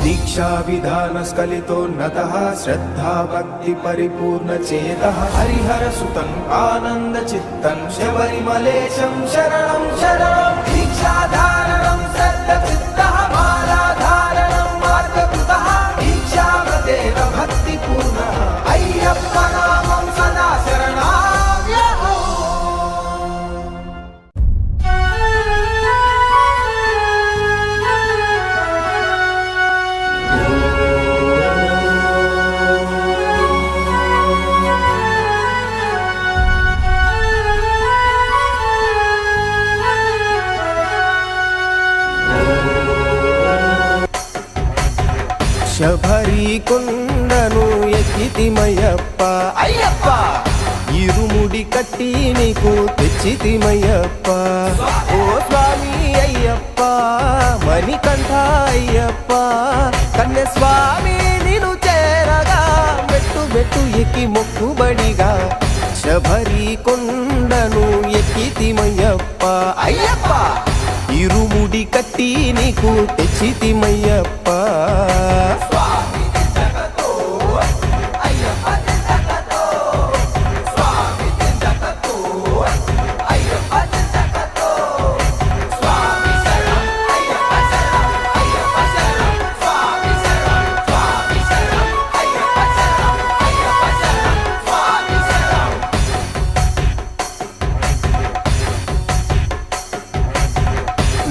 दीक्षा विधान स्खलितोन्नतः श्रद्धा भक्ति परिपूर्ण चेतः हरिहर सुतं आनंद चित्तं शबरिमलेशं शरणं शरणं दीक्षाधारणं सद्चित्तः मालाधारणं मार्गकृतः दीक्षाव्रतेन भक्तिपूर्णः अय्यप्प नामं सदा शरणागतः। శబరి కొండను ఎక్కితిమయ్యప్ప అయ్యప్ప ఇరుముడి కట్టి నీకు తెచ్చితిమయ్యప్ప ఓ స్వామి అయ్యప్ప మణికంఠ అయ్యప్ప కన్య స్వామి నిన్ను చేరగా మెట్టు మెట్టు ఎక్కి మొక్కుబడిగా శబరి కొండను ఎక్కితిమయ్యప్ప అయ్యప్ప ఇరుముడి కట్టి నీకు తెచ్చితిమయ్యప్ప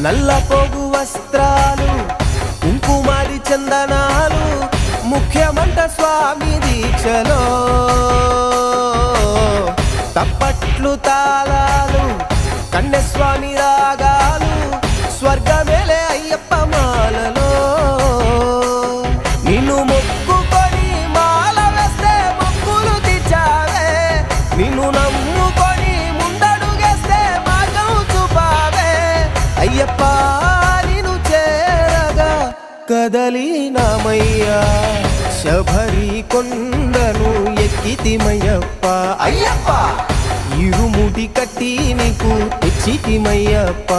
నల్ల పోగు వస్త్రాలు కుంకుమారి చందనాలు ముఖ్యమంట స్వామి దీక్షలో తప్పట్లు తాళాలు కన్యస్వామి రాగాలు స్వర్గమేలే అయ్యప్ప మాలలో నిన్ను మొక్కుకొని మాల వేస్తే మొక్కులు తీర్చావే నిన్ను నమ్ముకొని ముందడుగేస్తే మార్గం చూపావే అయ్యప్ప నిన్ను చేరగా కదలినామయ్యా శబరి కొండను ఎక్కితిమయ్యప్ప అయ్యప్ప ఇరుముడి కట్టి నీకు తెచ్చితిమయ్యప్ప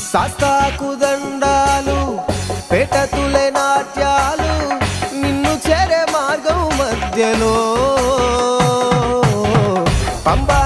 శాస్త్రాకు దండాలు పేటతులే నాట్యాలు నిన్ను చేరే మార్గం మధ్యలో పంబా